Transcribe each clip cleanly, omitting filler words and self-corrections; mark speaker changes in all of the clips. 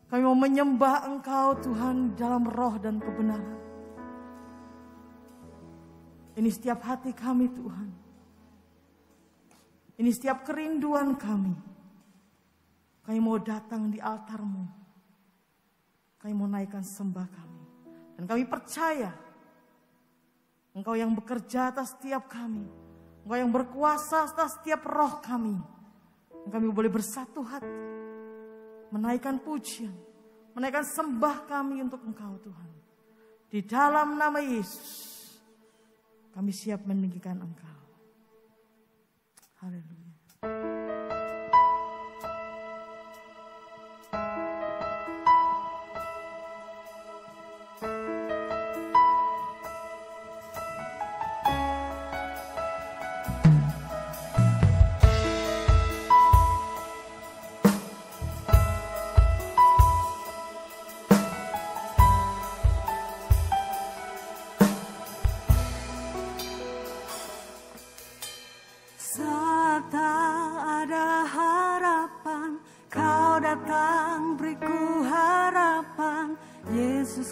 Speaker 1: Kami mau menyembah Engkau Tuhan dalam roh dan kebenaran. Ini setiap hati kami Tuhan. Ini setiap kerinduan kami. Kami mau datang di altar-Mu. Kami mau naikkan sembah kami. Dan kami percaya Engkau yang bekerja atas setiap kami. Engkau yang berkuasa atas setiap roh kami. Dan kami boleh bersatu hati. Menaikkan pujian. Menaikkan sembah kami untuk Engkau Tuhan. Di dalam nama Yesus. Kami siap meninggikan Engkau. Haleluya.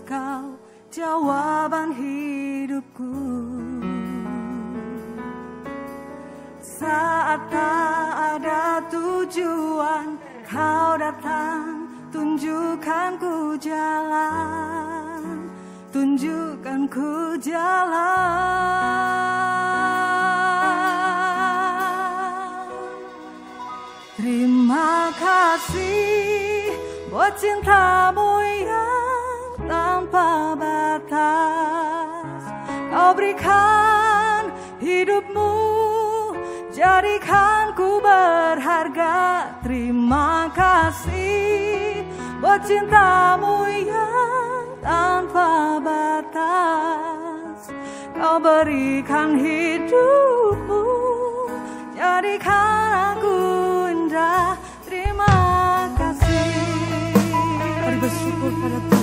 Speaker 2: Kau jawaban hidupku. Saat tak ada tujuan, Kau datang, tunjukkan ku jalan, tunjukkan ku jalan. Terima kasih buat cinta-Mu yang tanpa batas. Kau berikan hidupmu, jadikan ku berharga. Terima kasih buat cinta-Mu yang tanpa batas. Kau berikan hidupmu, jadikan aku indah. Terima kasih.
Speaker 1: Mari bersyukur pada Tuhan.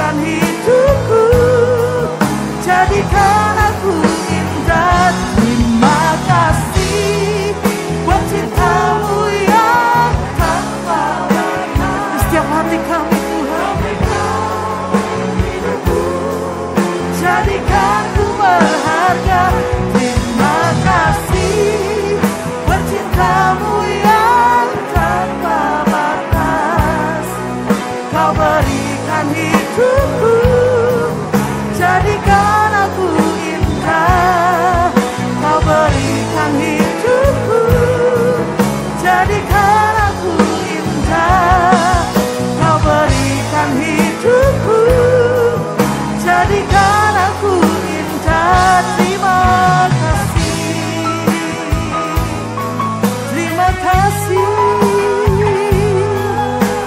Speaker 2: berikan hidupku, jadikan aku indah. Terima kasih buat cintamu yang tanpa batas. Di setiap hati kami Tuhan, jadikan ku berharga. Terima kasih buat cintamu yang tanpa batas. Kau berikan hidupku, jadikan aku indah. Kau berikan hidupku, jadikan aku indah. Kau berikan hidupku, jadikan aku indah. Terima kasih, terima kasih,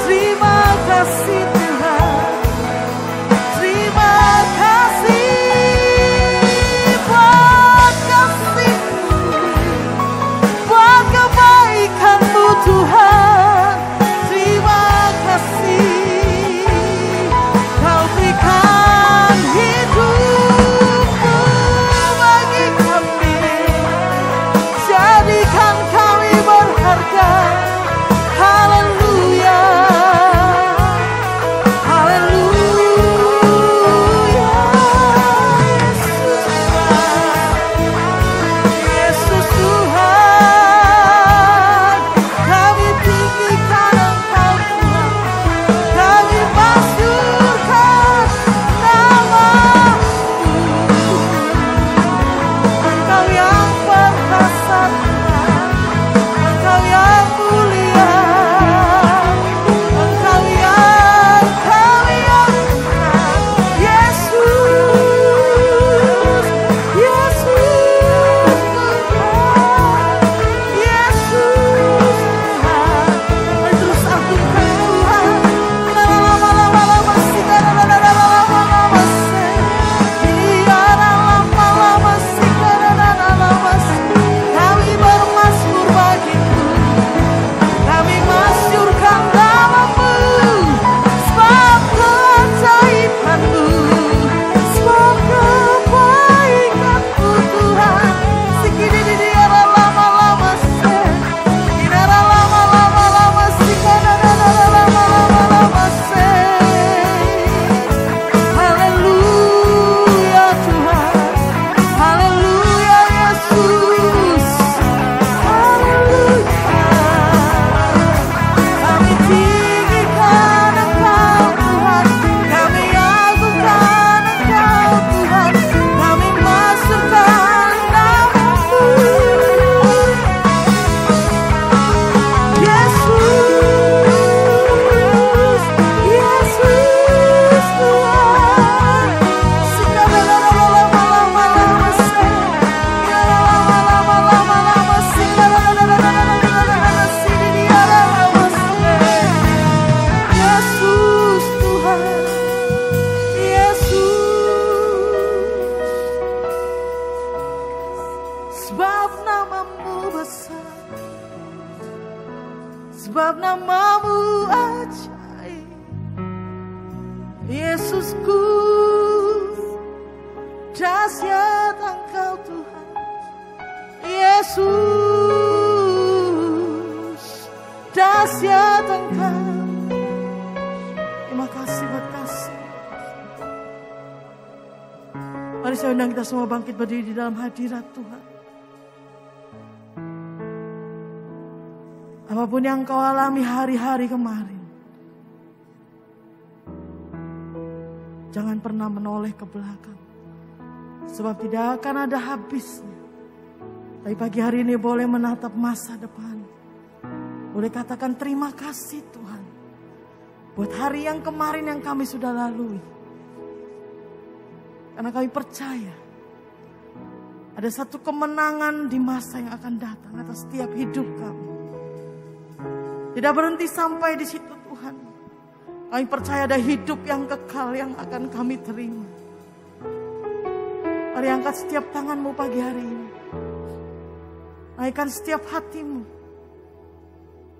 Speaker 2: terima kasih Tuhan. Terima kasih buat kasih-Mu, buat kebaikan-Mu Tuhan. Terima kasih Kau berikan hidupmu bagi kami, jadikan kami berharga. Haleluya, haleluya. Yesus Tuhan, kami tinggikan Engkau Tuhan, kami masyurkan nama-Mu. Engkau yang perkasa Tuhan, Engkau yang mulia, Engkau yang benar. Yesus, Yesus Tuhan, Yesus Tuhan. Mari terus agungkan Tuhan. Lama-lama sih, lama-lama sih. Lama-lama sih, lama-lama sih. Kami bermazmur bagi-Mu, kami masyurkan nama-Mu, sebab keajaiban-Mu, sebab kebaikan-Mu Tuhan. Sikidididi lama-lama sih, lama-lama sih, lama-lama sih. Haleluya Tuhan, haleluya Yesus, haleluya. Kami tinggikan Engkau Tuhan, kami agungkan Engkau Tuhan, kami masyurkan nama-Mu. Yesus, Yesus Tuhan. Lama-lama sih, lama-lama sih, lama-lama sih. Yesus Tuhan, Yesus, sebab nama-Mu besar, sebab nama-Mu ajaib. Yesusku, dahsyat Engkau Tuhan. Yesus, dahsyat Engkau. Terima kasih buat kasih. Mari saya undang kita semua bangkit berdiri di dalam hadirat Tuhan. Apapun yang kau alami hari-hari kemarin, jangan pernah menoleh ke belakang, sebab tidak akan ada habisnya. Tapi pagi hari ini boleh menatap masa depan. Boleh katakan terima kasih Tuhan buat hari yang kemarin yang kami sudah lalui. Karena kami percaya ada satu kemenangan di masa yang akan datang atas setiap hidup kami. Tidak berhenti sampai di situ Tuhan. Kami percaya ada hidup yang kekal yang akan kami terima. Mari angkat setiap tanganmu pagi hari ini. Naikkan setiap hatimu.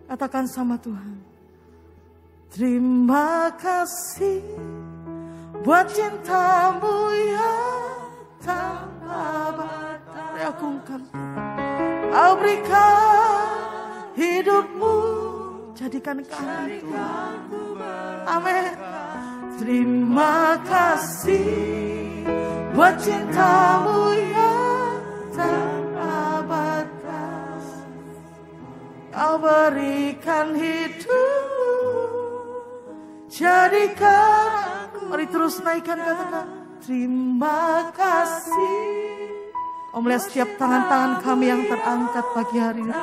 Speaker 2: Katakan sama Tuhan. Terima kasih buat cintamu yang tanpa batas. Agungkan, kau berikan hidupmu, jadikan kami Tuhan. Amin. Terima kasih buat cintamu yang tanpa batas. Kau berikan hidupmu, jadikan. Mari terus naikkan, katakan terima kasih. Kau melihat setiap tangan-tangan kami yang terangkat pagi hari ini.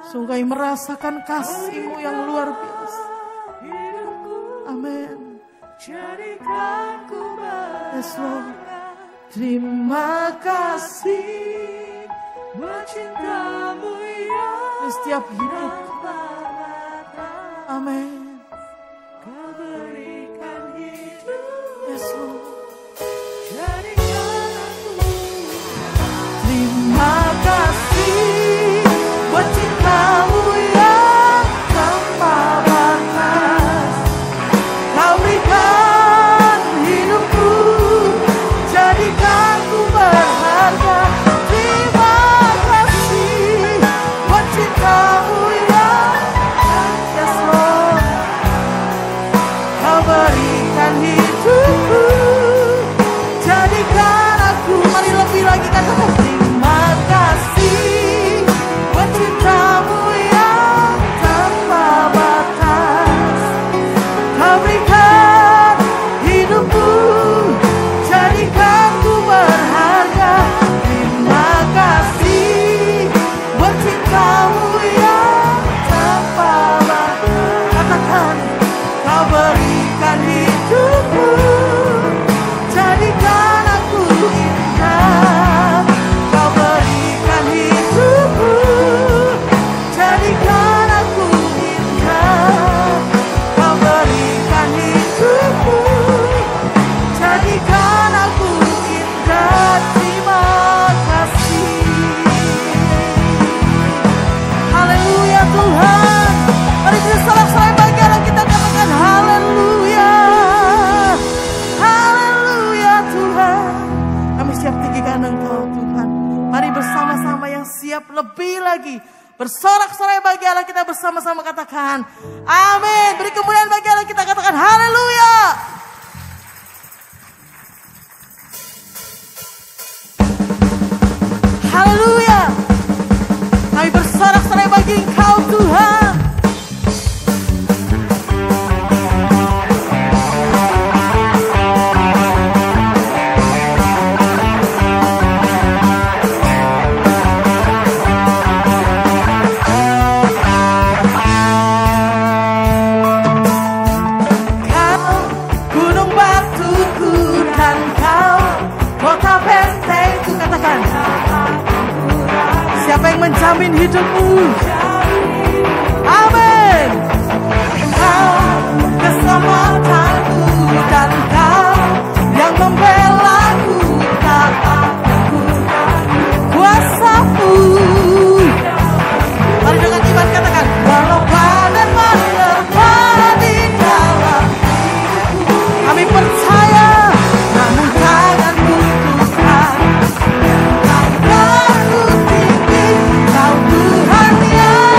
Speaker 2: Sungguh kami merasakan kasih-Mu yang luar biasa. Amin. Yes Lord. Terima kasih buat cintamu yang setiap hidup. Amin. Kau berikan hidup. Yes Lord. Jadikan aku. Terima kasih buat cintamu yang tanpa batas. Kau berikan hidupku, jadikan ku berharga. Terima kasih buat cintamu yang yes Lord. Kau berikan hidupku, jadikan aku. Mari lebih lagi katakan terima kasih buat cintamu yang tanpa batas. Kau berikan hidupku, jadikan ku berharga. Terima kasih buat cintamu yang tanpa batas. Katakan, kau berikan hidupku, jadikan aku indah. Kau berikan hidupku, jadikan aku indah. Kau berikan hidupku, jadikan aku indah. Terima kasih. Haleluya Tuhan. Mari kita sorak-sorai bagi Allah, kita katakan haleluya. Haleluya Tuhan. Kami siap tinggikan Engkau Tuhan. Mari bersama-sama yang siap lebih lagi bersorak-sorai bagi Allah, kita bersama-sama katakan amin. Beri kemuliaan bagi Allah, kita katakan haleluya. Haleluya. Kami bersorak-sorai bagi Engkau Tuhan. Kau gunung batuku dan kau kota bentengku. Katakan, siapa yang menjamin hidupmu? Amin. Kau keselamatanku dan kau yang membelaku. Tak kuasamu. Mari dengan iman katakan, walau badan menerpa di dalam hidupku, kami percaya, namun tanganmu Tuhan. Kau tinggi, kau Tuhan yang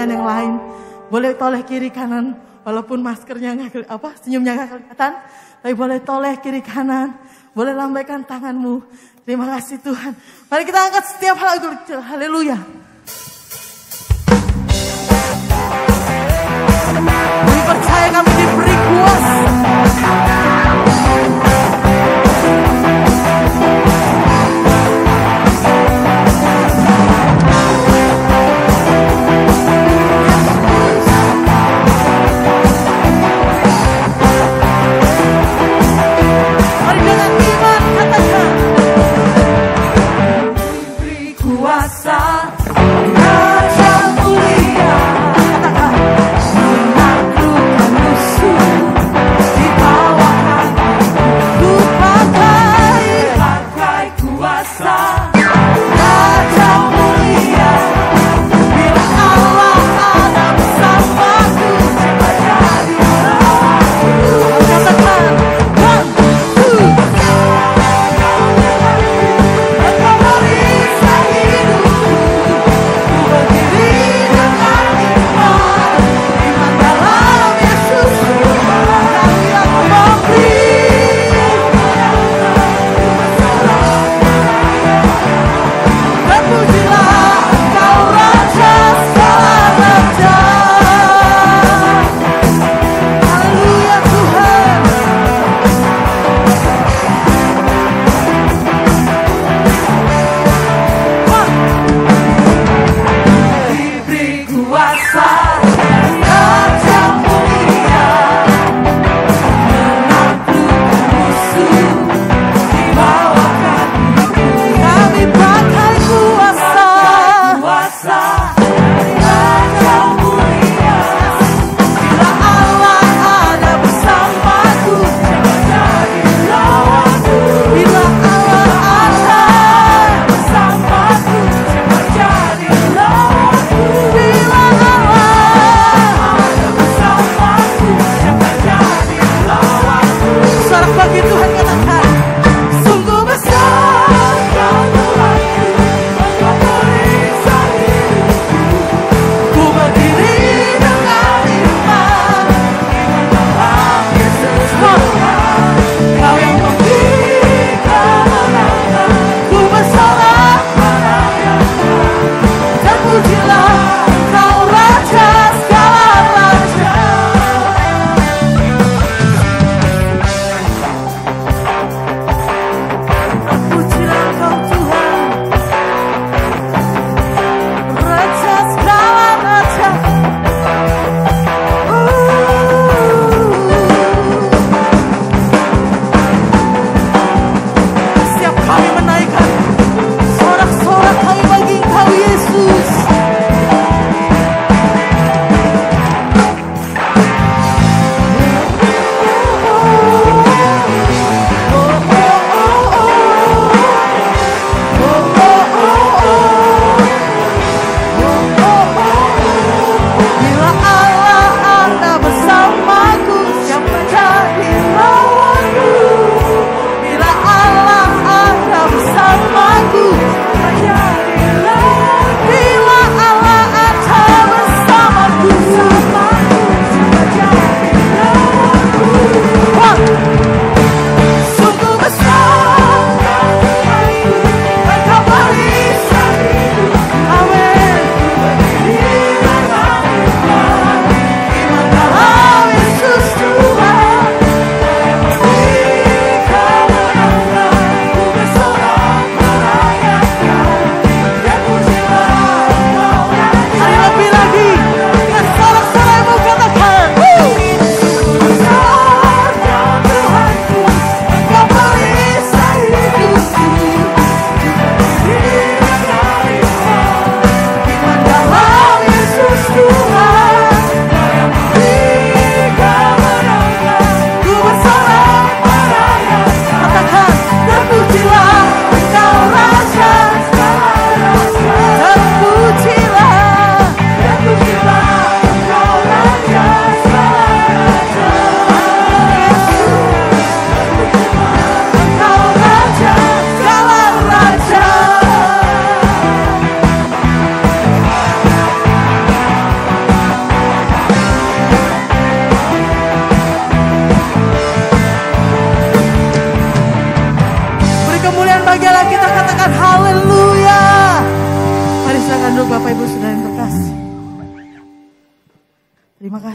Speaker 1: dengan yang lain. Boleh toleh kiri kanan, walaupun maskernya senyumnya nggak kelihatan, tapi boleh toleh kiri kanan, boleh lambaikan tanganmu. Terima kasih Tuhan. Mari kita angkat setiap hal itu. Haleluya. Kami percaya kami diberi kuasa. Mari dengan iman katakan, diberi kuasa.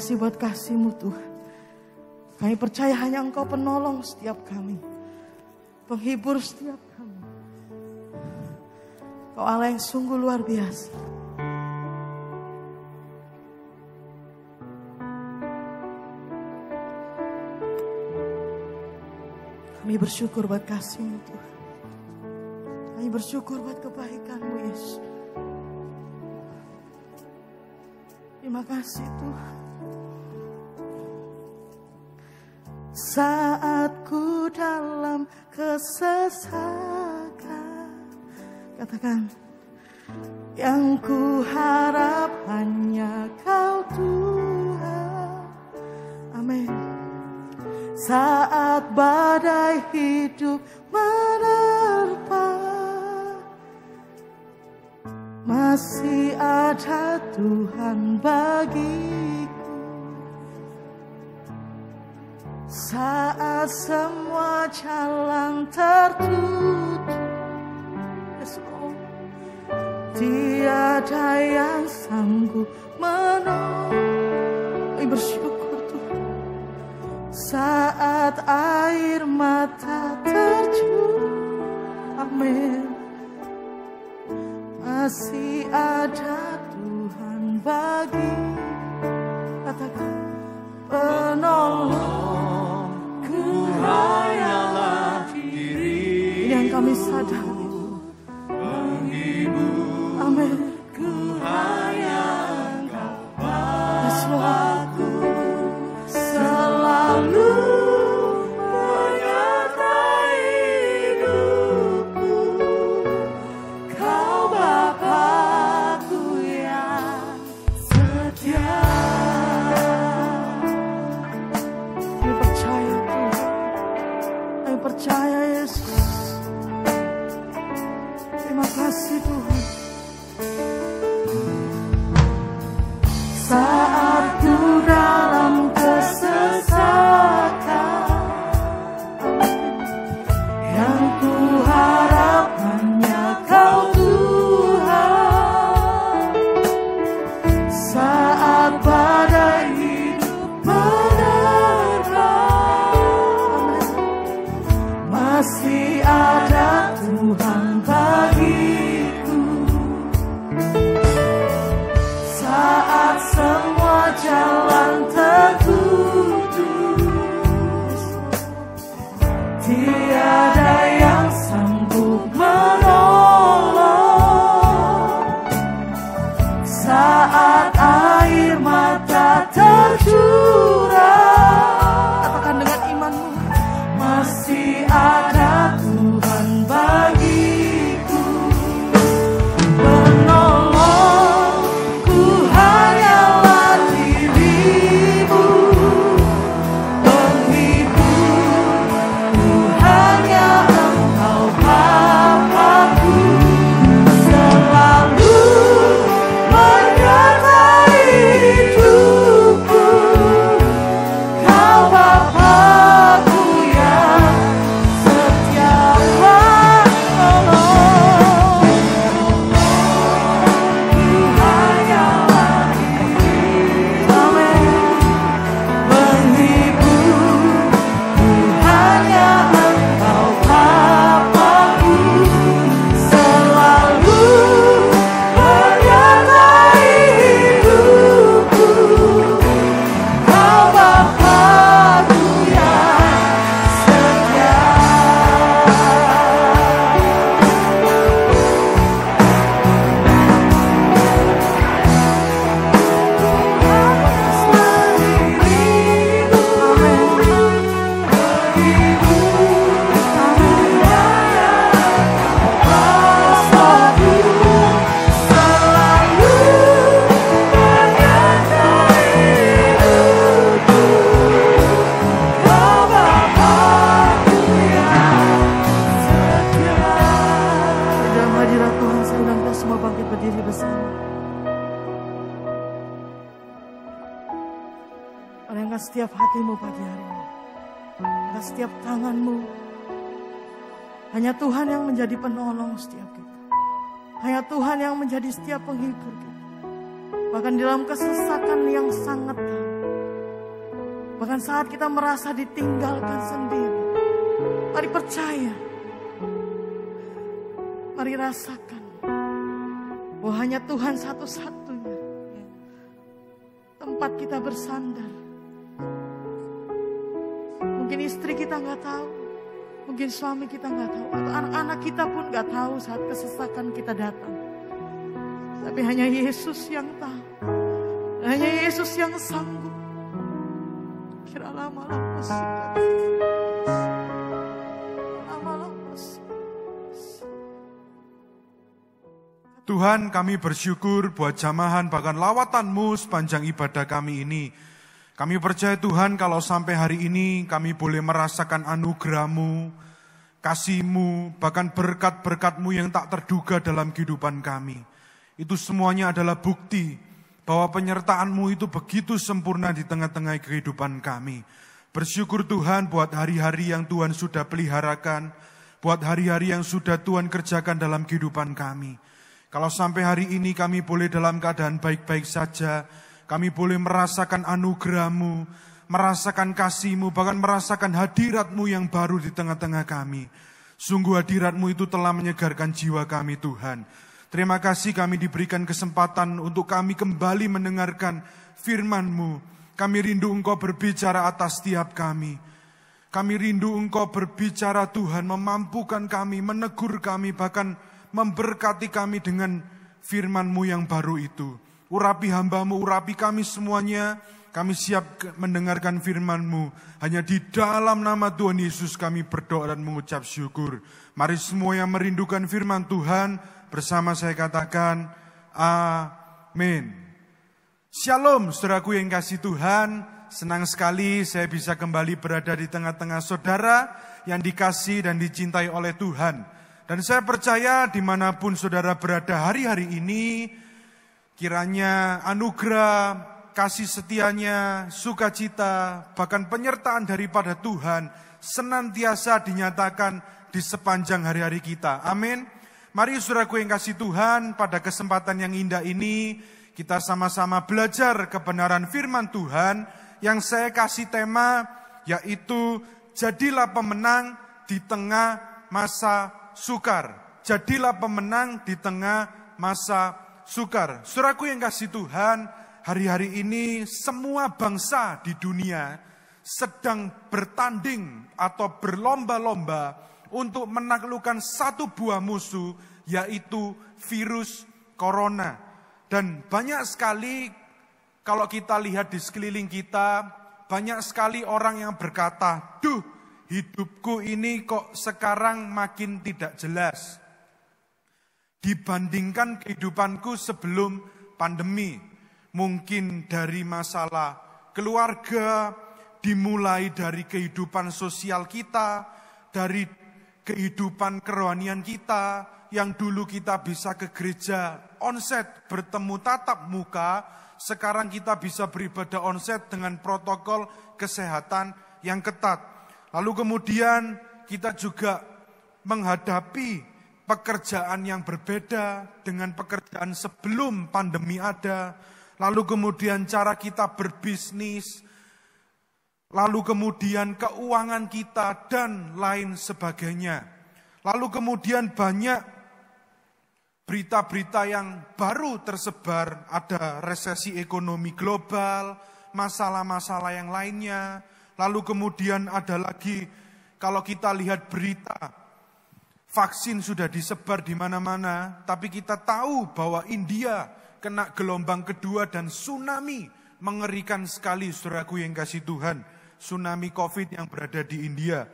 Speaker 2: kasih buat kasih-Mu Tuhan. Kami percaya hanya Engkau penolong setiap kami, penghibur setiap kami. Kau Allah yang sungguh luar biasa. Kami bersyukur buat kasih-Mu Tuhan. Kami bersyukur buat kebaikan-Mu Yesus. Terima kasih Tuhan. Saat ku dalam kesesakan, katakan, yang ku harap hanya Kau Tuhan. Amin. Saat badai hidup menerpa, masih ada Tuhan bagiku. Saat semua jalan tertutup, tiada yang sanggup menolong. Kami bersyukur Tuhan. Saat air mata terjun, amin, masih ada Tuhan bagi, katakan, penolongku hanyalah diri. Ini yang kami sadari, penghibur, amin, ku hanya Engkau Bapa, selalu menyertai hidupku. Kau Bapa-Ku yang setia. Kami percaya Tuhan, kami percaya Yesus. Terima kasih Tuhan. Saat ku dalam kesesakan, yang ku harap hanya Kau Tuhan. Saat badai hidup menerpa, masih ada Tuhan bagiku. Saat semua jalan tertutup, tiada yang sanggup menolong. Saat air mata tercurah, katakan dengan imanmu, masih ada Tuhan bagiku. Penolongku hanyalah diri-Mu, penghibur hanya Engkau Bapa-Ku, selalu menyertai hidupku. Kau Bapa-Ku yang setia menolong. Ku hanyalah diri-Mu, penghibur hanya Engkau Bapa-Ku, selalu menyertai hidupku. Kau Bapa-Ku yang setia. Dalam hadirat Tuhan, saya undang kita semua bangkit berdiri bersama. Angkat setiap hatimu pagi hari ini, angkat setiap tanganmu. Hanya Tuhan yang menjadi penolong setiap kita. Hanya Tuhan yang menjadi setiap penghibur kita. Bahkan dalam kesesakan yang sangat dalam,
Speaker 1: Bahkan saat kita merasa ditinggalkan sendiri, mari percaya, mari rasakan bahwa hanya Tuhan satu-satunya tempat kita bersandar. Mungkin istri kita nggak tahu, mungkin suami kita nggak tahu, atau anak-anak kita pun nggak tahu saat kesesakan kita datang. Tapi hanya Yesus yang tahu, hanya Yesus yang sanggup.
Speaker 3: Tuhan, kami bersyukur buat jamahan bahkan lawatan-Mu sepanjang ibadah kami ini. Kami percaya Tuhan kalau sampai hari ini kami boleh merasakan anugerah-Mu, kasih-Mu, bahkan berkat-berkat-Mu yang tak terduga dalam kehidupan kami. Itu semuanya adalah bukti bahwa penyertaan-Mu itu begitu sempurna di tengah-tengah kehidupan kami. Bersyukur Tuhan buat hari-hari yang Tuhan sudah peliharakan, buat hari-hari yang sudah Tuhan kerjakan dalam kehidupan kami. Kalau sampai hari ini kami boleh dalam keadaan baik-baik saja, kami boleh merasakan anugerah-Mu, merasakan kasih-Mu, bahkan merasakan hadirat-Mu yang baru di tengah-tengah kami. Sungguh hadirat-Mu itu telah menyegarkan jiwa kami Tuhan. Terima kasih kami diberikan kesempatan untuk kami kembali mendengarkan firman-Mu. Kami rindu Engkau berbicara atas setiap kami. Kami rindu Engkau berbicara Tuhan, memampukan kami, menegur kami, bahkan memberkati kami dengan firman-Mu yang baru itu. Urapi hamba-Mu, urapi kami semuanya. Kami siap mendengarkan firman-Mu. Hanya di dalam nama Tuhan Yesus kami berdoa dan mengucap syukur. Mari semua yang merindukan firman Tuhan, bersama saya katakan, amin. Shalom saudaraku yang kasih Tuhan, senang sekali saya bisa kembali berada di tengah-tengah saudara yang dikasih dan dicintai oleh Tuhan. Dan saya percaya dimanapun saudara berada hari-hari ini, kiranya anugerah, kasih setianya, sukacita, bahkan penyertaan daripada Tuhan senantiasa dinyatakan di sepanjang hari-hari kita. Amin. Mari saudaraku yang kasih Tuhan, pada kesempatan yang indah ini, kita sama-sama belajar kebenaran firman Tuhan yang saya kasih tema, yaitu jadilah pemenang di tengah masa sukar. Jadilah pemenang di tengah masa sukar. Saudaraku yang kasih Tuhan, hari-hari ini semua bangsa di dunia sedang bertanding atau berlomba-lomba untuk menaklukkan satu buah musuh, yaitu virus corona. Dan banyak sekali kalau kita lihat di sekeliling kita, banyak sekali orang yang berkata, "Duh, hidupku ini kok sekarang makin tidak jelas dibandingkan kehidupanku sebelum pandemi." Mungkin dari masalah keluarga, dimulai dari kehidupan sosial kita, dari kehidupan kerohanian kita, yang dulu kita bisa ke gereja onsite bertemu tatap muka, sekarang kita bisa beribadah onsite dengan protokol kesehatan yang ketat. Lalu kemudian kita juga menghadapi pekerjaan yang berbeda dengan pekerjaan sebelum pandemi ada. Lalu kemudian cara kita berbisnis, lalu kemudian keuangan kita dan lain sebagainya. Lalu kemudian banyak berita-berita yang baru tersebar, ada resesi ekonomi global, masalah-masalah yang lainnya. Lalu kemudian ada lagi, kalau kita lihat berita, vaksin sudah disebar di mana-mana, tapi kita tahu bahwa India kena gelombang kedua dan tsunami mengerikan sekali, saudaraku yang kasih Tuhan. Tsunami COVID yang berada di India.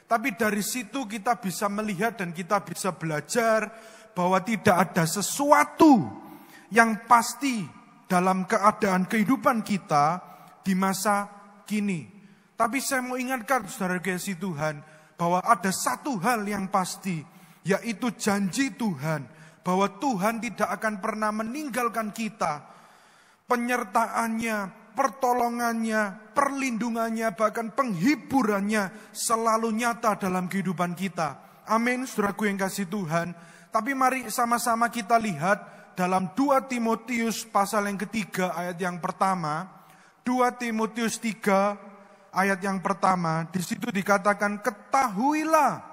Speaker 3: Tapi dari situ kita bisa melihat dan kita bisa belajar bahwa tidak ada sesuatu yang pasti dalam keadaan kehidupan kita di masa kini. Tapi saya mau ingatkan saudara kasih Tuhan, bahwa ada satu hal yang pasti, yaitu janji Tuhan, bahwa Tuhan tidak akan pernah meninggalkan kita. Penyertaannya, pertolongannya, perlindungannya, bahkan penghiburannya selalu nyata dalam kehidupan kita. Amin, saudaraku yang kasih Tuhan. Tapi mari sama-sama kita lihat dalam 2 Timotius pasal yang ketiga ayat yang pertama. 2 Timotius 3 ayat yang pertama, di situ dikatakan, ketahuilah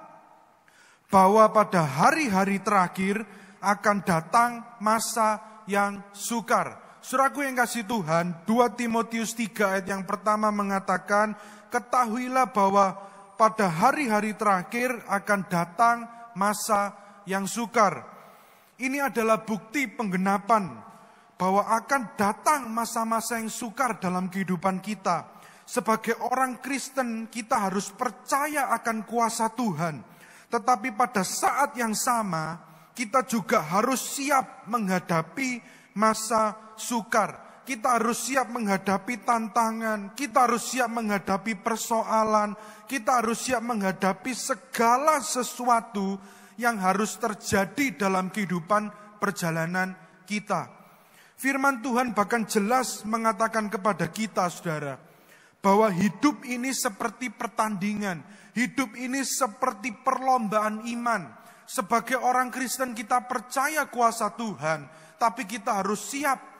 Speaker 3: bahwa pada hari-hari terakhir akan datang masa yang sukar. Saudaraku yang kasih Tuhan, 2 Timotius 3 ayat yang pertama mengatakan, ketahuilah bahwa pada hari-hari terakhir akan datang masa yang sukar. Ini adalah bukti penggenapan bahwa akan datang masa-masa yang sukar dalam kehidupan kita. Sebagai orang Kristen, kita harus percaya akan kuasa Tuhan. Tetapi pada saat yang sama, kita juga harus siap menghadapi masa sukar. Kita harus siap menghadapi tantangan, kita harus siap menghadapi persoalan, kita harus siap menghadapi segala sesuatu yang harus terjadi dalam kehidupan perjalanan kita. Firman Tuhan bahkan jelas mengatakan kepada kita, saudara, bahwa hidup ini seperti pertandingan, hidup ini seperti perlombaan iman. Sebagai orang Kristen kita percaya kuasa Tuhan, tapi kita harus siap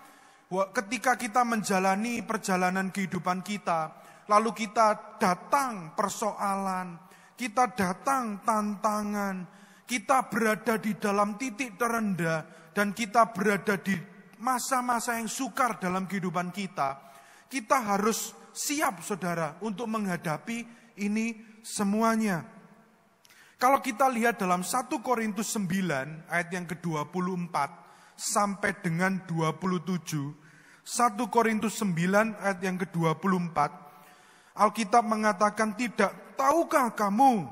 Speaker 3: ketika kita menjalani perjalanan kehidupan kita, lalu kita datang persoalan, kita datang tantangan, kita berada di dalam titik terendah, dan kita berada di masa-masa yang sukar dalam kehidupan kita. Kita harus siap, saudara, untuk menghadapi ini semuanya. Kalau kita lihat dalam 1 Korintus 9 ayat yang ke-24 sampai dengan 27, 1 Korintus 9 ayat yang ke-24, Alkitab mengatakan, tidak tahukah kamu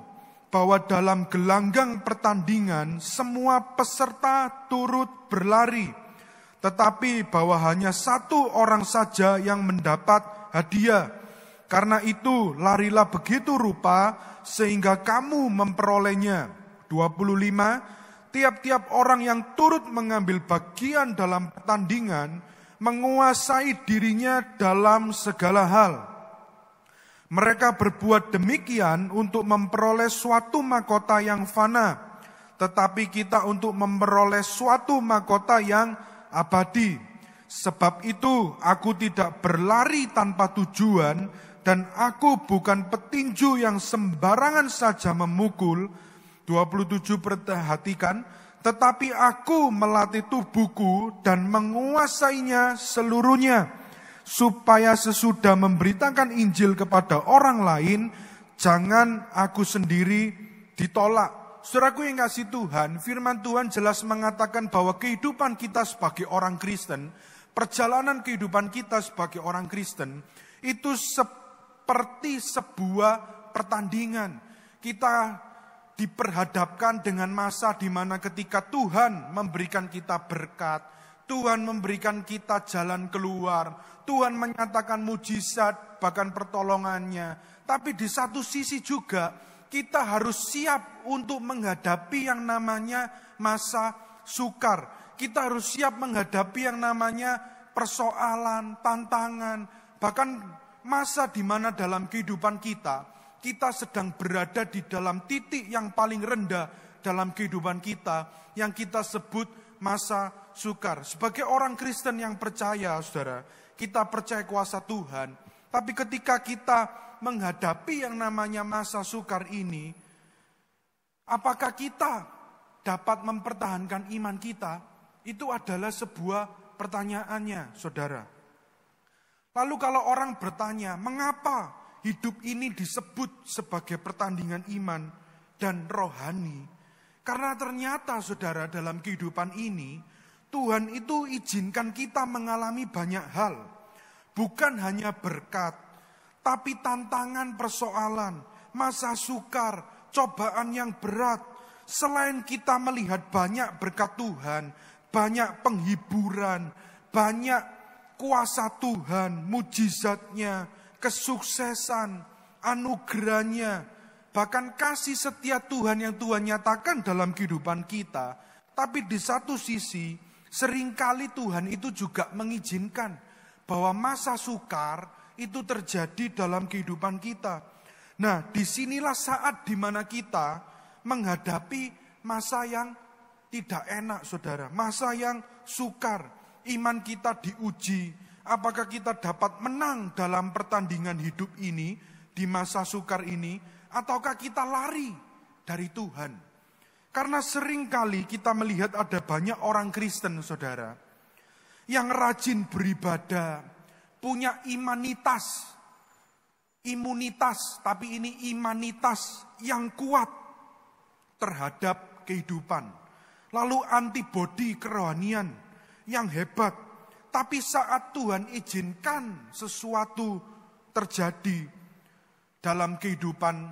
Speaker 3: bahwa dalam gelanggang pertandingan semua peserta turut berlari, tetapi bahwa hanya satu orang saja yang mendapat hadiah. Karena itu larilah begitu rupa sehingga kamu memperolehnya. 25, tiap-tiap orang yang turut mengambil bagian dalam pertandingan menguasai dirinya dalam segala hal. Mereka berbuat demikian untuk memperoleh suatu mahkota yang fana, tetapi kita untuk memperoleh suatu mahkota yang abadi. Sebab itu aku tidak berlari tanpa tujuan, dan aku bukan petinju yang sembarangan saja memukul. 27, perhatikan, tetapi aku melatih tubuhku dan menguasainya seluruhnya, supaya sesudah memberitakan Injil kepada orang lain, jangan aku sendiri ditolak. Saudaraku yang kasih Tuhan, firman Tuhan jelas mengatakan bahwa kehidupan kita sebagai orang Kristen, perjalanan kehidupan kita sebagai orang Kristen, itu seperti sebuah pertandingan. Kita diperhadapkan dengan masa di mana ketika Tuhan memberikan kita berkat, Tuhan memberikan kita jalan keluar, Tuhan menyatakan mujizat bahkan pertolongannya. Tapi di satu sisi juga kita harus siap untuk menghadapi yang namanya masa sukar. Kita harus siap menghadapi yang namanya persoalan, tantangan, bahkan masa di mana dalam kehidupan kita sedang berada di dalam titik yang paling rendah dalam kehidupan kita, yang kita sebut masa sukar. Sebagai orang Kristen yang percaya, saudara, kita percaya kuasa Tuhan. Tapi ketika kita menghadapi yang namanya masa sukar ini, apakah kita dapat mempertahankan iman kita? Itu adalah sebuah pertanyaannya, saudara. Lalu kalau orang bertanya, mengapa hidup ini disebut sebagai pertandingan iman dan rohani? Karena ternyata, saudara, dalam kehidupan ini, Tuhan itu izinkan kita mengalami banyak hal. Bukan hanya berkat, tapi tantangan, persoalan, masa sukar, cobaan yang berat. Selain kita melihat banyak berkat Tuhan, banyak penghiburan, banyak kuasa Tuhan, mujizatnya, kesuksesan, anugerahnya, bahkan kasih setia Tuhan yang Tuhan nyatakan dalam kehidupan kita. Tapi di satu sisi, seringkali Tuhan itu juga mengizinkan bahwa masa sukar itu terjadi dalam kehidupan kita. Nah, disinilah saat dimana kita menghadapi masa yang tidak enak, saudara. Masa yang sukar. Iman kita diuji. Apakah kita dapat menang dalam pertandingan hidup ini? di masa sukar ini, ataukah kita lari dari Tuhan? Karena seringkali kita melihat ada banyak orang Kristen, saudara, yang rajin beribadah, punya imunitas, tapi ini imanitas yang kuat terhadap kehidupan. Lalu antibodi kerohanian yang hebat. Tapi saat Tuhan izinkan sesuatu terjadi dalam kehidupan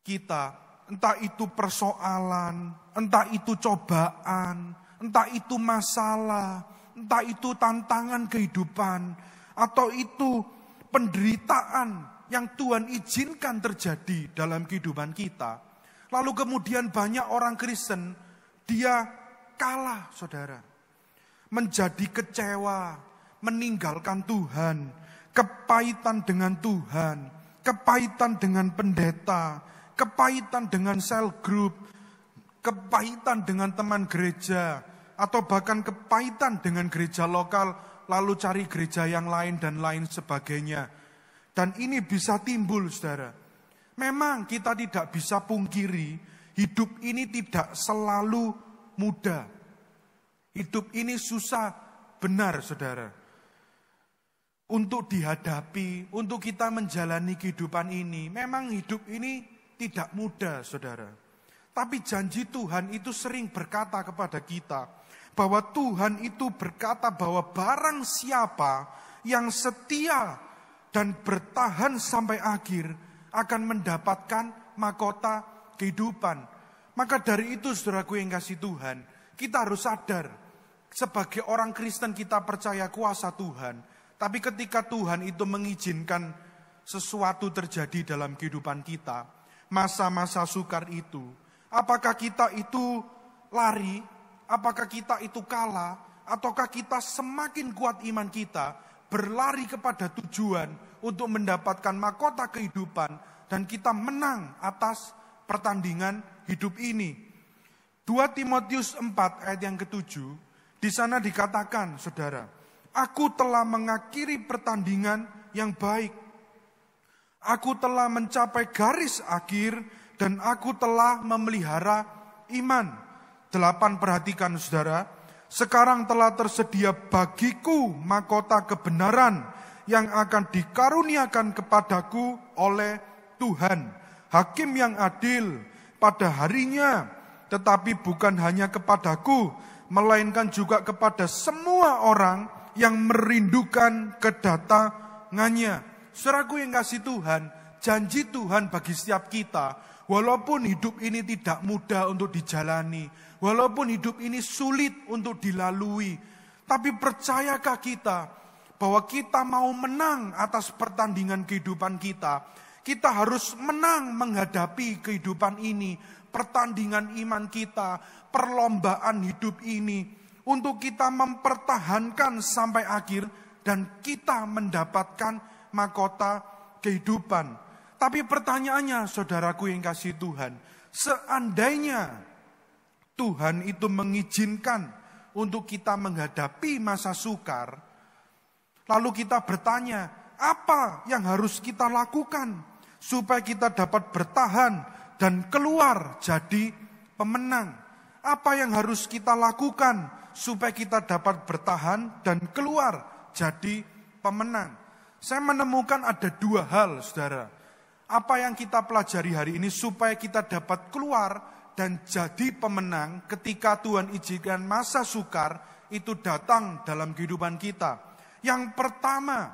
Speaker 3: kita, entah itu persoalan, entah itu cobaan, entah itu masalah, entah itu tantangan kehidupan, atau itu penderitaan yang Tuhan izinkan terjadi dalam kehidupan kita. Lalu kemudian banyak orang Kristen, dia kalah, saudara. Menjadi kecewa, meninggalkan Tuhan, kepahitan dengan Tuhan, kepahitan dengan pendeta, kepahitan dengan sel group, kepahitan dengan teman gereja, atau bahkan kepahitan dengan gereja lokal, lalu cari gereja yang lain dan lain sebagainya. Dan ini bisa timbul, saudara. Memang kita tidak bisa pungkiri, hidup ini tidak selalu mudah. Hidup ini susah, benar, saudara. Untuk dihadapi, untuk kita menjalani kehidupan ini, memang hidup ini tidak mudah, saudara. Tapi janji Tuhan itu sering berkata kepada kita, bahwa Tuhan itu berkata bahwa barang siapa yang setia dan bertahan sampai akhir akan mendapatkan mahkota kehidupan. Maka dari itu, saudaraku yang kasih Tuhan, kita harus sadar, sebagai orang Kristen kita percaya kuasa Tuhan. Tapi ketika Tuhan itu mengizinkan sesuatu terjadi dalam kehidupan kita, masa-masa sukar itu, apakah kita itu lari, apakah kita itu kalah, ataukah kita semakin kuat iman kita, berlari kepada tujuan untuk mendapatkan mahkota kehidupan, dan kita menang atas pertandingan hidup ini. 2 Timotius 4 ayat yang ke-7, di sana dikatakan, saudara, aku telah mengakhiri pertandingan yang baik. Aku telah mencapai garis akhir dan aku telah memelihara iman. 8, perhatikan, saudara. Sekarang telah tersedia bagiku mahkota kebenaran yang akan dikaruniakan kepadaku oleh Tuhan, Hakim yang adil pada harinya, tetapi bukan hanya kepadaku, melainkan juga kepada semua orang yang merindukan kedatangannya. Saudaraku yang kasih Tuhan, janji Tuhan bagi setiap kita, walaupun hidup ini tidak mudah untuk dijalani, walaupun hidup ini sulit untuk dilalui, tapi percayakah kita bahwa kita mau menang atas pertandingan kehidupan kita? Kita harus menang menghadapi kehidupan ini, pertandingan iman kita, perlombaan hidup ini, untuk kita mempertahankan sampai akhir dan kita mendapatkan mahkota kehidupan. Tapi pertanyaannya, saudaraku yang kasih Tuhan, seandainya Tuhan itu mengizinkan untuk kita menghadapi masa sukar, lalu kita bertanya, apa yang harus kita lakukan supaya kita dapat bertahan dan keluar jadi pemenang? Apa yang harus kita lakukan supaya kita dapat bertahan dan keluar jadi pemenang? Saya menemukan ada 2 hal, saudara. Apa yang kita pelajari hari ini supaya kita dapat keluar dan jadi pemenang ketika Tuhan izinkan masa sukar itu datang dalam kehidupan kita. Yang pertama,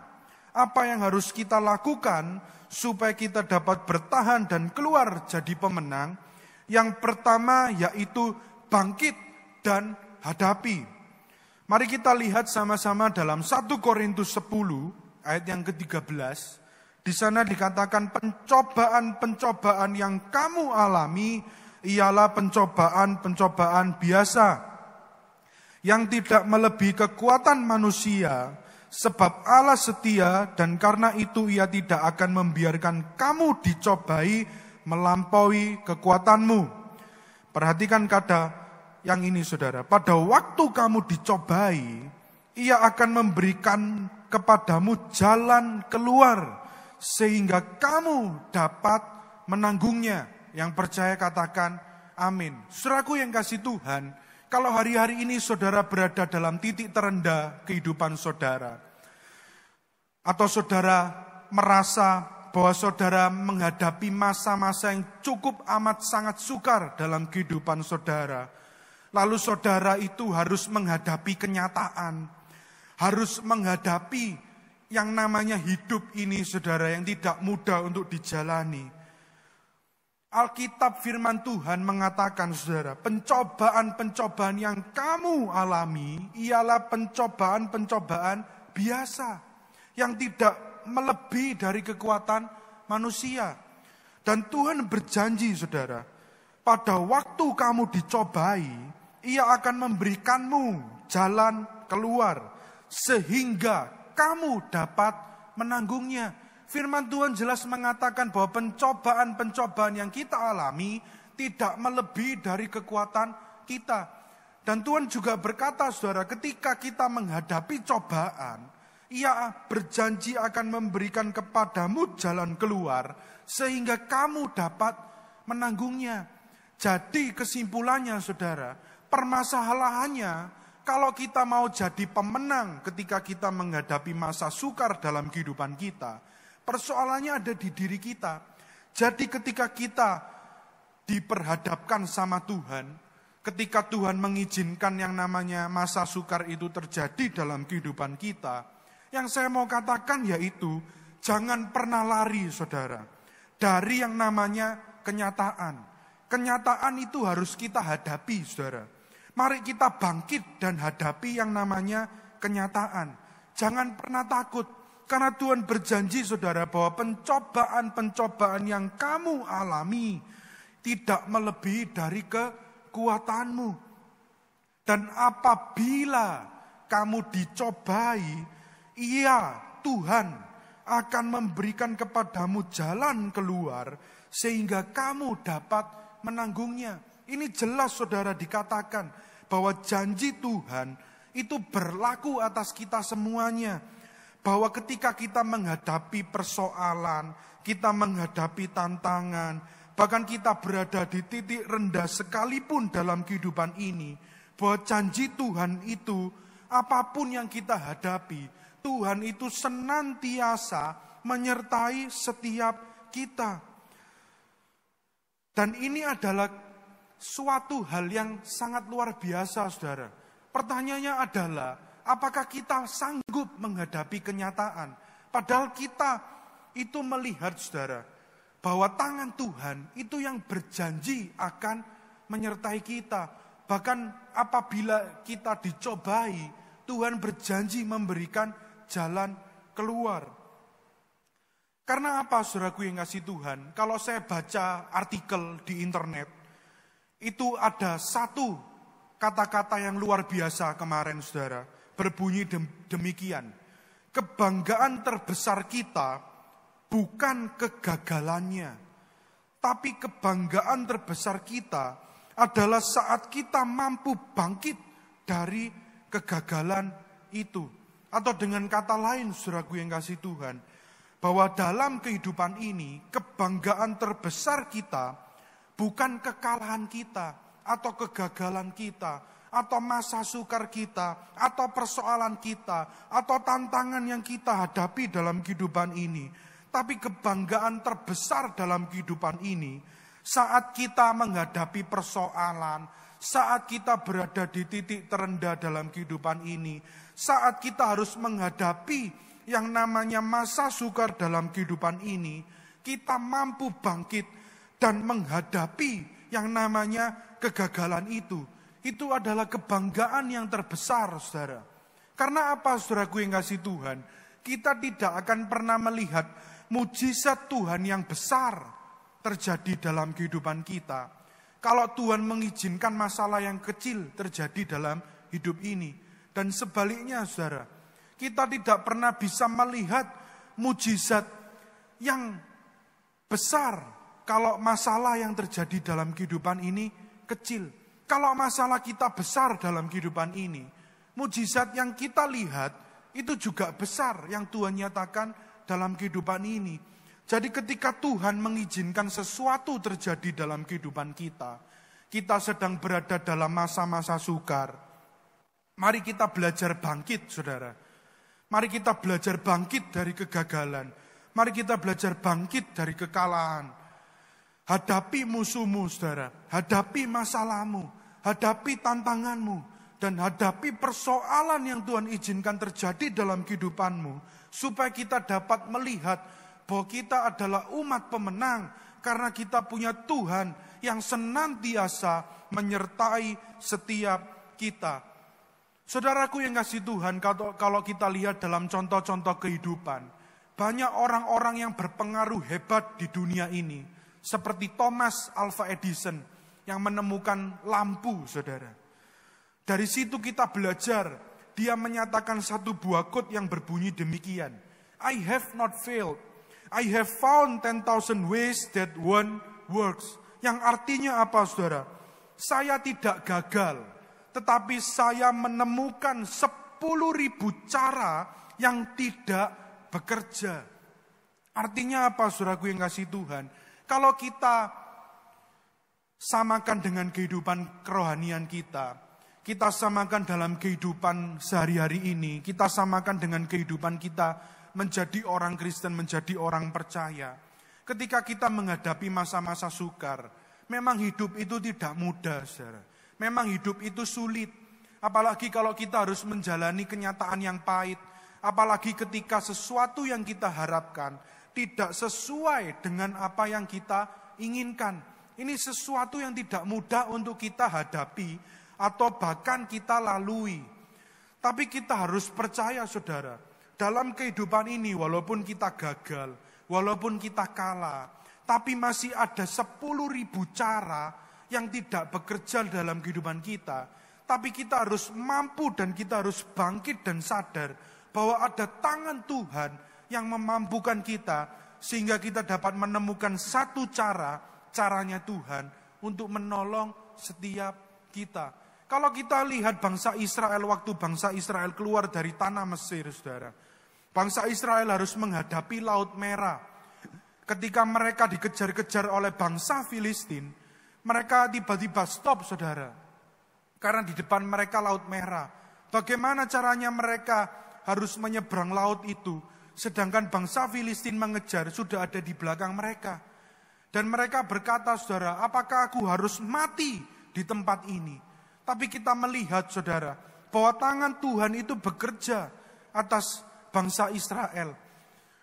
Speaker 3: apa yang harus kita lakukan supaya kita dapat bertahan dan keluar jadi pemenang? Yang pertama yaitu bangkit dan hadapi. Mari kita lihat sama-sama dalam 1 Korintus 10 ayat yang ke-13. Di sana dikatakan pencobaan-pencobaan yang kamu alami ialah pencobaan-pencobaan biasa yang tidak melebihi kekuatan manusia, sebab Allah setia dan karena itu Ia tidak akan membiarkan kamu dicobai melampaui kekuatanmu. Perhatikan kata yang ini, saudara. Pada waktu kamu dicobai, Ia akan memberikan kepadamu jalan keluar sehingga kamu dapat menanggungnya. Yang percaya katakan amin. Saudaraku yang kasih Tuhan, kalau hari-hari ini saudara berada dalam titik terendah kehidupan saudara, atau saudara merasa bahwa saudara menghadapi masa-masa yang cukup amat sangat sukar dalam kehidupan saudara, lalu saudara itu harus menghadapi kenyataan, harus menghadapi yang namanya hidup ini saudara yang tidak mudah untuk dijalani. Alkitab firman Tuhan mengatakan saudara, pencobaan-pencobaan yang kamu alami ialah pencobaan-pencobaan biasa yang tidak melebihi dari kekuatan manusia. Dan Tuhan berjanji saudara, pada waktu kamu dicobai, Ia akan memberikanmu jalan keluar sehingga kamu dapat menanggungnya. Firman Tuhan jelas mengatakan bahwa pencobaan-pencobaan yang kita alami tidak melebihi dari kekuatan kita. Dan Tuhan juga berkata saudara, ketika kita menghadapi cobaan, Ia berjanji akan memberikan kepadamu jalan keluar sehingga kamu dapat menanggungnya. Jadi kesimpulannya saudara, permasalahannya kalau kita mau jadi pemenang ketika kita menghadapi masa sukar dalam kehidupan kita, persoalannya ada di diri kita. Jadi ketika kita diperhadapkan sama Tuhan, ketika Tuhan mengizinkan yang namanya masa sukar itu terjadi dalam kehidupan kita, yang saya mau katakan yaitu, jangan pernah lari saudara dari yang namanya kenyataan. Kenyataan itu harus kita hadapi saudara. Mari kita bangkit dan hadapi yang namanya kenyataan. Jangan pernah takut. Karena Tuhan berjanji saudara bahwa pencobaan-pencobaan yang kamu alami tidak melebihi dari kekuatanmu. Dan apabila kamu dicobai, Ia, Tuhan, akan memberikan kepadamu jalan keluar sehingga kamu dapat menanggungnya. Ini jelas saudara dikatakan bahwa janji Tuhan itu berlaku atas kita semuanya. Bahwa ketika kita menghadapi persoalan, kita menghadapi tantangan, bahkan kita berada di titik rendah sekalipun dalam kehidupan ini, bahwa janji Tuhan itu, apapun yang kita hadapi, Tuhan itu senantiasa menyertai setiap kita. Dan ini adalah suatu hal yang sangat luar biasa saudara. Pertanyaannya adalah, apakah kita sanggup menghadapi kenyataan? Padahal kita itu melihat saudara, bahwa tangan Tuhan itu yang berjanji akan menyertai kita. Bahkan apabila kita dicobai, Tuhan berjanji memberikan jalan keluar. Karena apa saudaraku yang kasih Tuhan? Kalau saya baca artikel di internet, itu ada satu kata-kata yang luar biasa kemarin saudara. Berbunyi demikian, kebanggaan terbesar kita bukan kegagalannya, tapi kebanggaan terbesar kita adalah saat kita mampu bangkit dari kegagalan itu. Atau dengan kata lain saudaraku yang kasih Tuhan, bahwa dalam kehidupan ini kebanggaan terbesar kita bukan kekalahan kita atau kegagalan kita, atau masa sukar kita, atau persoalan kita, atau tantangan yang kita hadapi dalam kehidupan ini. Tapi kebanggaan terbesar dalam kehidupan ini, saat kita menghadapi persoalan, saat kita berada di titik terendah dalam kehidupan ini, saat kita harus menghadapi yang namanya masa sukar dalam kehidupan ini, kita mampu bangkit dan menghadapi yang namanya kegagalan itu. Itu adalah kebanggaan yang terbesar, saudara. Karena apa, saudaraku yang kasih Tuhan? Kita tidak akan pernah melihat mujizat Tuhan yang besar terjadi dalam kehidupan kita kalau Tuhan mengizinkan masalah yang kecil terjadi dalam hidup ini. Dan sebaliknya, saudara, kita tidak pernah bisa melihat mujizat yang besar kalau masalah yang terjadi dalam kehidupan ini kecil. Kalau masalah kita besar dalam kehidupan ini, mujizat yang kita lihat itu juga besar yang Tuhan nyatakan dalam kehidupan ini. Jadi ketika Tuhan mengizinkan sesuatu terjadi dalam kehidupan kita, kita sedang berada dalam masa-masa sukar. Mari kita belajar bangkit, saudara. Mari kita belajar bangkit dari kegagalan. Mari kita belajar bangkit dari kekalahan. Hadapi musuhmu, saudara. Hadapi masalahmu. Hadapi tantanganmu. Dan hadapi persoalan yang Tuhan izinkan terjadi dalam kehidupanmu. Supaya kita dapat melihat bahwa kita adalah umat pemenang. Karena kita punya Tuhan yang senantiasa menyertai setiap kita. Saudaraku yang kasih Tuhan, kalau kita lihat dalam contoh-contoh kehidupan, banyak orang-orang yang berpengaruh hebat di dunia ini. Seperti Thomas Alva Edison yang menemukan lampu, saudara. Dari situ kita belajar, dia menyatakan satu buah quote yang berbunyi demikian. I have not failed. I have found 10,000 ways that one works. Yang artinya apa, saudara? Saya tidak gagal, tetapi saya menemukan 10.000 cara yang tidak bekerja. Artinya apa, saudaraku yang kasih Tuhan? Kalau kita samakan dengan kehidupan kerohanian kita samakan dalam kehidupan sehari-hari ini, kita samakan dengan kehidupan kita menjadi orang Kristen, menjadi orang percaya. Ketika kita menghadapi masa-masa sukar, memang hidup itu tidak mudah, saudara. Memang hidup itu sulit. Apalagi kalau kita harus menjalani kenyataan yang pahit. Apalagi ketika sesuatu yang kita harapkan tidak sesuai dengan apa yang kita inginkan. Ini sesuatu yang tidak mudah untuk kita hadapi atau bahkan kita lalui. Tapi kita harus percaya, saudara. Dalam kehidupan ini, walaupun kita gagal, walaupun kita kalah, tapi masih ada 10.000 cara yang tidak bekerja dalam kehidupan kita. Tapi kita harus mampu dan kita harus bangkit dan sadar bahwa ada tangan Tuhan yang memampukan kita, sehingga kita dapat menemukan satu caranya Tuhan untuk menolong setiap kita. Kalau kita lihat bangsa Israel, waktu bangsa Israel keluar dari tanah Mesir, saudara. Bangsa Israel harus menghadapi Laut Merah. Ketika mereka dikejar-kejar oleh bangsa Filistin, mereka tiba-tiba stop, saudara. Karena di depan mereka Laut Merah. Bagaimana caranya mereka harus menyeberang laut itu, sedangkan bangsa Filistin mengejar sudah ada di belakang mereka. Dan mereka berkata, saudara, apakah aku harus mati di tempat ini? Tapi kita melihat, saudara, bahwa tangan Tuhan itu bekerja atas bangsa Israel.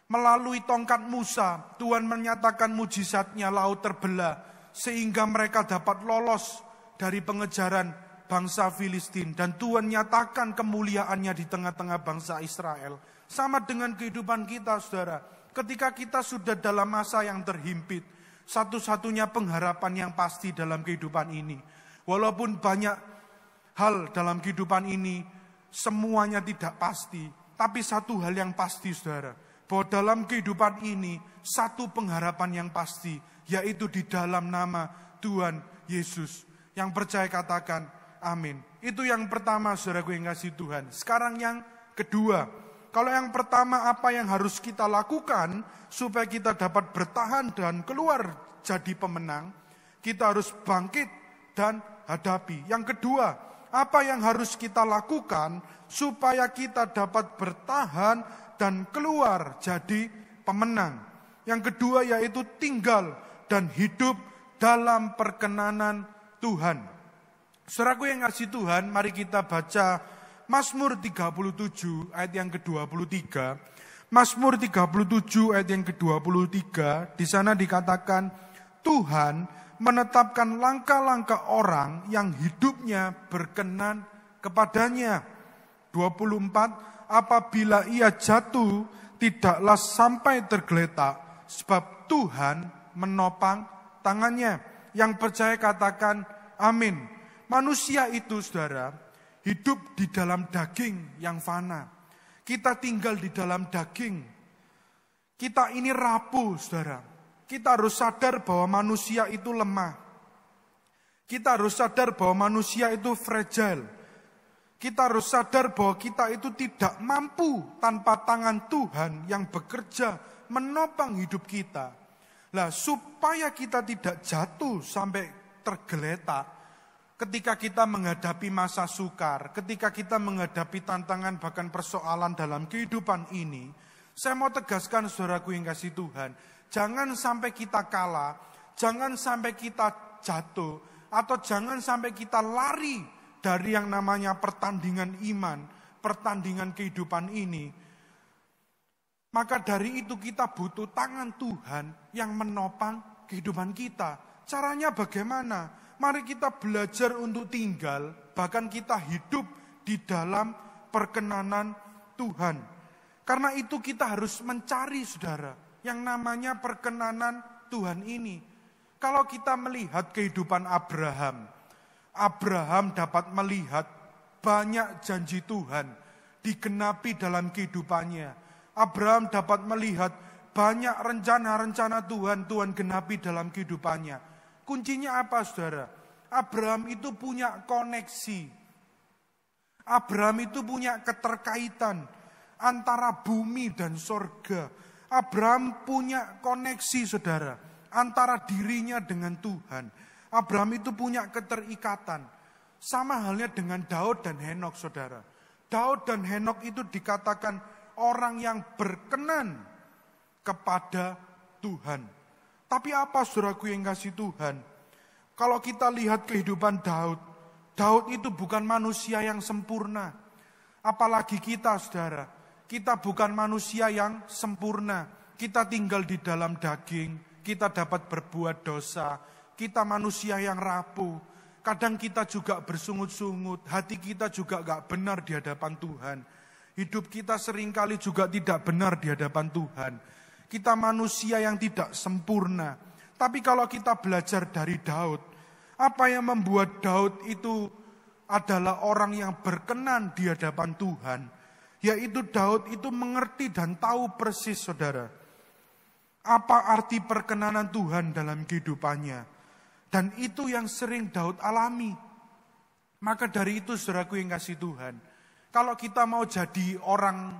Speaker 3: Melalui tongkat Musa, Tuhan menyatakan mujizatnya, laut terbelah, sehingga mereka dapat lolos dari pengejaran bangsa Filistin. Dan Tuhan nyatakan kemuliaannya di tengah-tengah bangsa Israel. Sama dengan kehidupan kita, saudara. Ketika kita sudah dalam masa yang terhimpit, satu-satunya pengharapan yang pasti dalam kehidupan ini. Walaupun banyak hal dalam kehidupan ini, semuanya tidak pasti. Tapi satu hal yang pasti, saudara, bahwa dalam kehidupan ini, satu pengharapan yang pasti, yaitu di dalam nama Tuhan Yesus. Yang percaya katakan, amin. Itu yang pertama, saudaraku yang kasih Tuhan. Sekarang yang kedua. Kalau yang pertama, apa yang harus kita lakukan supaya kita dapat bertahan dan keluar jadi pemenang? Kita harus bangkit dan hadapi. Yang kedua, apa yang harus kita lakukan supaya kita dapat bertahan dan keluar jadi pemenang? Yang kedua yaitu tinggal dan hidup dalam perkenanan Tuhan. Saudaraku yang kasih Tuhan, mari kita baca Mazmur 37 ayat yang ke-23. Mazmur 37 ayat yang ke-23, di sana dikatakan, Tuhan menetapkan langkah-langkah orang yang hidupnya berkenan kepadanya. 24, apabila ia jatuh, tidaklah sampai tergeletak, sebab Tuhan menopang tangannya. Yang percaya katakan, amin. Manusia itu, saudara, hidup di dalam daging yang fana. Kita tinggal di dalam daging. Kita ini rapuh, saudara. Kita harus sadar bahwa manusia itu lemah. Kita harus sadar bahwa manusia itu fragile. Kita harus sadar bahwa kita itu tidak mampu tanpa tangan Tuhan yang bekerja menopang hidup kita. Lah, supaya kita tidak jatuh sampai tergeletak ketika kita menghadapi masa sukar, ketika kita menghadapi tantangan bahkan persoalan dalam kehidupan ini, saya mau tegaskan saudaraku yang kasih Tuhan, jangan sampai kita kalah, jangan sampai kita jatuh, atau jangan sampai kita lari dari yang namanya pertandingan iman, pertandingan kehidupan ini. Maka dari itu kita butuh tangan Tuhan yang menopang kehidupan kita. Caranya bagaimana? Mari kita belajar untuk tinggal, bahkan kita hidup di dalam perkenanan Tuhan. Karena itu kita harus mencari, saudara, yang namanya perkenanan Tuhan ini. Kalau kita melihat kehidupan Abraham, Abraham dapat melihat banyak janji Tuhan digenapi dalam kehidupannya. Abraham dapat melihat banyak rencana-rencana Tuhan genapi dalam kehidupannya. Kuncinya apa, saudara? Abraham itu punya koneksi. Abraham itu punya keterkaitan antara bumi dan sorga. Abraham punya koneksi, saudara, antara dirinya dengan Tuhan. Abraham itu punya keterikatan. Sama halnya dengan Daud dan Henok, saudara. Daud dan Henok itu dikatakan orang yang berkenan kepada Tuhan. Tapi apa, saudaraku yang kasih Tuhan? Kalau kita lihat kehidupan Daud, Daud itu bukan manusia yang sempurna. Apalagi kita, saudara. Kita bukan manusia yang sempurna. Kita tinggal di dalam daging, kita dapat berbuat dosa. Kita manusia yang rapuh. Kadang kita juga bersungut-sungut, hati kita juga gak benar di hadapan Tuhan. Hidup kita seringkali juga tidak benar di hadapan Tuhan. Kita manusia yang tidak sempurna. Tapi kalau kita belajar dari Daud, apa yang membuat Daud itu adalah orang yang berkenan di hadapan Tuhan, yaitu Daud itu mengerti dan tahu persis, saudara, apa arti perkenanan Tuhan dalam kehidupannya. Dan itu yang sering Daud alami. Maka dari itu, saudaraku yang kasih Tuhan, kalau kita mau jadi orang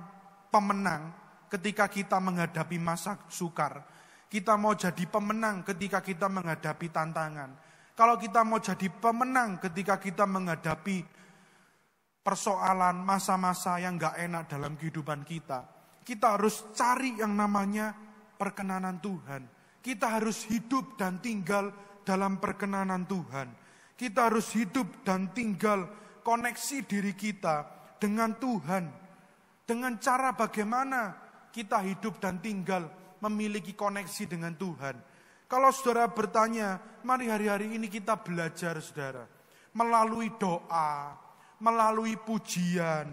Speaker 3: pemenang ketika kita menghadapi masa sukar, kita mau jadi pemenang ketika kita menghadapi tantangan, kalau kita mau jadi pemenang ketika kita menghadapi persoalan masa-masa yang gak enak dalam kehidupan kita harus cari yang namanya perkenanan Tuhan. Kita harus hidup dan tinggal dalam perkenanan Tuhan. Kita harus hidup dan tinggal koneksi diri kita dengan Tuhan. Dengan cara bagaimana kita hidup dan tinggal memiliki koneksi dengan Tuhan. Kalau saudara bertanya, mari hari-hari ini kita belajar, saudara. Melalui doa, melalui pujian,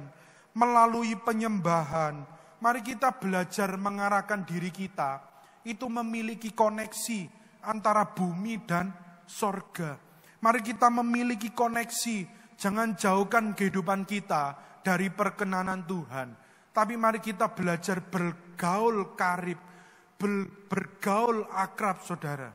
Speaker 3: melalui penyembahan. Mari kita belajar mengarahkan diri kita. Itu memiliki koneksi antara bumi dan sorga. Mari kita memiliki koneksi. Jangan jauhkan kehidupan kita dari perkenanan Tuhan. Tapi mari kita belajar bergaul karib, bergaul akrab, saudara.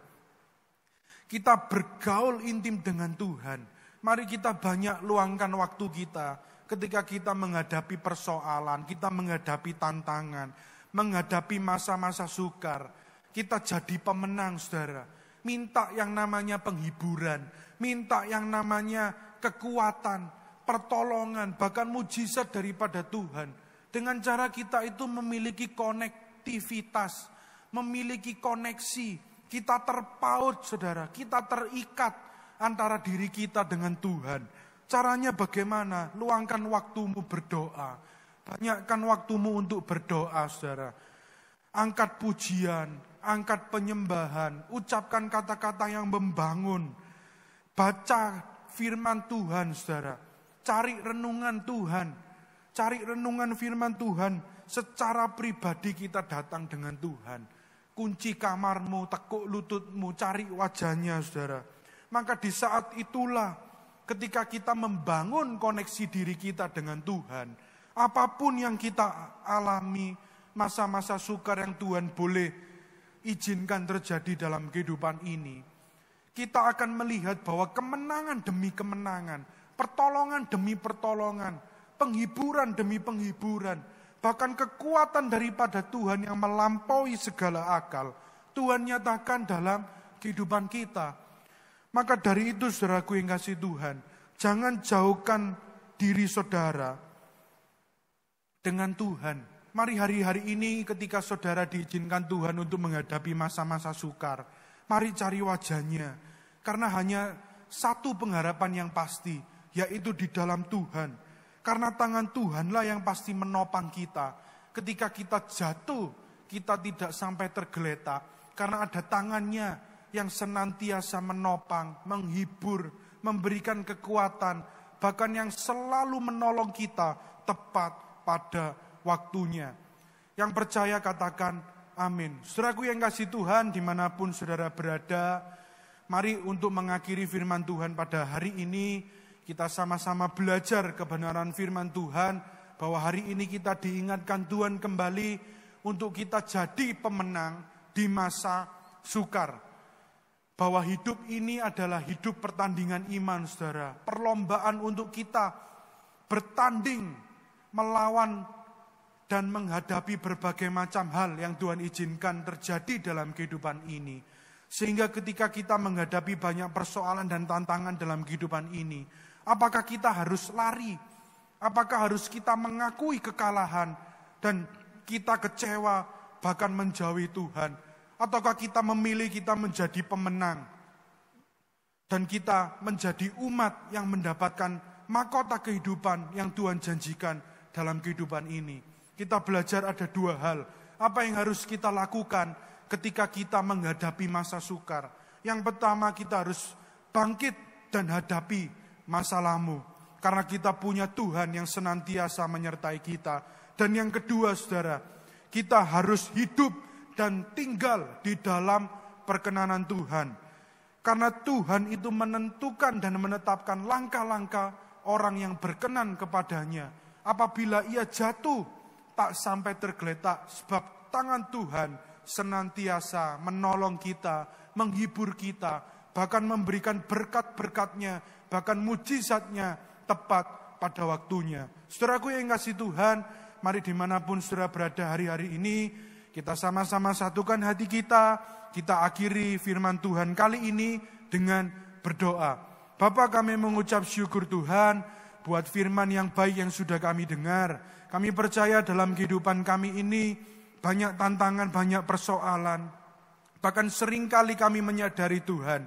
Speaker 3: Kita bergaul intim dengan Tuhan. Mari kita banyak luangkan waktu kita ketika kita menghadapi persoalan, kita menghadapi tantangan, menghadapi masa-masa sukar. Kita jadi pemenang, saudara. Minta yang namanya penghiburan, minta yang namanya kekuatan, pertolongan, bahkan mujizat daripada Tuhan. Dengan cara kita itu memiliki konektivitas, memiliki koneksi, kita terpaut, saudara, kita terikat antara diri kita dengan Tuhan. Caranya bagaimana? Luangkan waktumu berdoa, banyakkan waktumu untuk berdoa, saudara. Angkat pujian, angkat penyembahan, ucapkan kata-kata yang membangun, baca firman Tuhan, saudara. Cari renungan Tuhan. Cari renungan firman Tuhan, secara pribadi kita datang dengan Tuhan. Kunci kamarmu, tekuk lututmu, cari wajahnya, saudara. Maka di saat itulah ketika kita membangun koneksi diri kita dengan Tuhan, apapun yang kita alami, masa-masa sukar yang Tuhan boleh izinkan terjadi dalam kehidupan ini, kita akan melihat bahwa kemenangan demi kemenangan, pertolongan demi pertolongan, penghiburan demi penghiburan, bahkan kekuatan daripada Tuhan yang melampaui segala akal, Tuhan nyatakan dalam kehidupan kita. Maka dari itu saudaraku yang kasih Tuhan, jangan jauhkan diri saudara dengan Tuhan. Mari hari-hari ini ketika saudara diizinkan Tuhan untuk menghadapi masa-masa sukar, mari cari wajahnya. Karena hanya satu pengharapan yang pasti, yaitu di dalam Tuhan. Karena tangan Tuhanlah yang pasti menopang kita. Ketika kita jatuh, kita tidak sampai tergeletak. Karena ada tangannya yang senantiasa menopang, menghibur, memberikan kekuatan, bahkan yang selalu menolong kita tepat pada waktunya. Yang percaya katakan amin. Saudaraku yang kasih Tuhan, dimanapun saudara berada, mari untuk mengakhiri firman Tuhan pada hari ini, kita sama-sama belajar kebenaran firman Tuhan, bahwa hari ini kita diingatkan Tuhan kembali untuk kita jadi pemenang di masa sukar. Bahwa hidup ini adalah hidup pertandingan iman, saudara. Perlombaan untuk kita bertanding, melawan dan menghadapi berbagai macam hal yang Tuhan izinkan terjadi dalam kehidupan ini. Sehingga ketika kita menghadapi banyak persoalan dan tantangan dalam kehidupan ini, apakah kita harus lari? Apakah harus kita mengakui kekalahan dan kita kecewa bahkan menjauhi Tuhan? Ataukah kita memilih kita menjadi pemenang dan kita menjadi umat yang mendapatkan mahkota kehidupan yang Tuhan janjikan dalam kehidupan ini? Kita belajar ada dua hal. Apa yang harus kita lakukan ketika kita menghadapi masa sukar? Yang pertama, kita harus bangkit dan hadapi masalahmu. Karena kita punya Tuhan yang senantiasa menyertai kita. Dan yang kedua, saudara, kita harus hidup dan tinggal di dalam perkenanan Tuhan. Karena Tuhan itu menentukan dan menetapkan langkah-langkah orang yang berkenan kepadanya. Apabila ia jatuh, tak sampai tergeletak, sebab tangan Tuhan senantiasa menolong kita, menghibur kita, bahkan memberikan berkat-berkatnya, bahkan mujizatnya tepat pada waktunya. Saudaraku yang kasih Tuhan, mari dimanapun saudara berada hari-hari ini, kita sama-sama satukan hati kita akhiri firman Tuhan kali ini dengan berdoa. Bapa, kami mengucap syukur Tuhan buat firman yang baik yang sudah kami dengar. Kami percaya dalam kehidupan kami ini banyak tantangan, banyak persoalan. Bahkan seringkali kami menyadari Tuhan,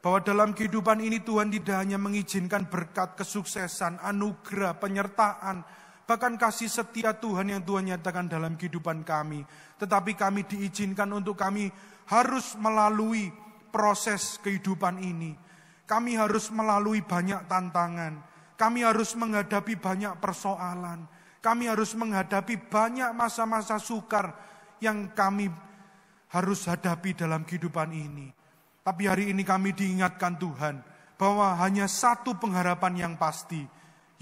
Speaker 3: bahwa dalam kehidupan ini Tuhan tidak hanya mengizinkan berkat, kesuksesan, anugerah, penyertaan, bahkan kasih setia Tuhan yang Tuhan nyatakan dalam kehidupan kami. Tetapi kami diizinkan untuk kami harus melalui proses kehidupan ini. Kami harus melalui banyak tantangan. Kami harus menghadapi banyak persoalan. Kami harus menghadapi banyak masa-masa sukar yang kami harus hadapi dalam kehidupan ini. Tapi hari ini kami diingatkan Tuhan bahwa hanya satu pengharapan yang pasti,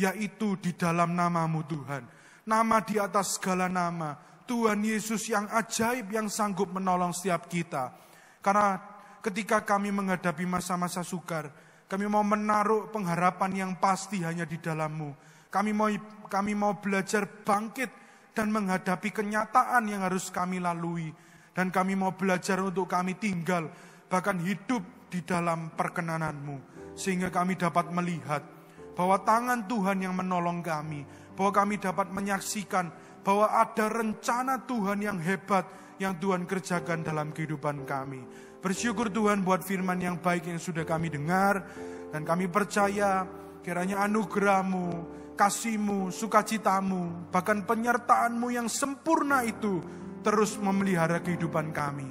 Speaker 3: yaitu di dalam nama-Mu Tuhan. Nama di atas segala nama, Tuhan Yesus yang ajaib, yang sanggup menolong setiap kita. Karena ketika kami menghadapi masa-masa sukar, kami mau menaruh pengharapan yang pasti hanya di dalam-Mu. Kami mau belajar bangkit dan menghadapi kenyataan yang harus kami lalui. Dan kami mau belajar untuk kami tinggal, bahkan hidup di dalam perkenanan-Mu. Sehingga kami dapat melihat bahwa tangan Tuhan yang menolong kami. Bahwa kami dapat menyaksikan bahwa ada rencana Tuhan yang hebat yang Tuhan kerjakan dalam kehidupan kami. Bersyukur Tuhan buat firman yang baik yang sudah kami dengar. Dan kami percaya kiranya anugerah-Mu, kasih-Mu, sukacita-Mu, bahkan penyertaan-Mu yang sempurna itu terus memelihara kehidupan kami.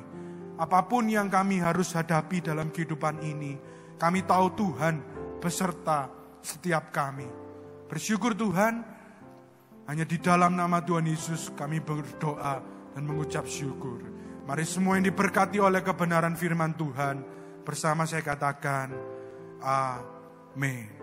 Speaker 3: Apapun yang kami harus hadapi dalam kehidupan ini, kami tahu Tuhan beserta setiap kami. Bersyukur Tuhan, hanya di dalam nama Tuhan Yesus kami berdoa dan mengucap syukur. Mari semua yang diberkati oleh kebenaran firman Tuhan, bersama saya katakan, amin.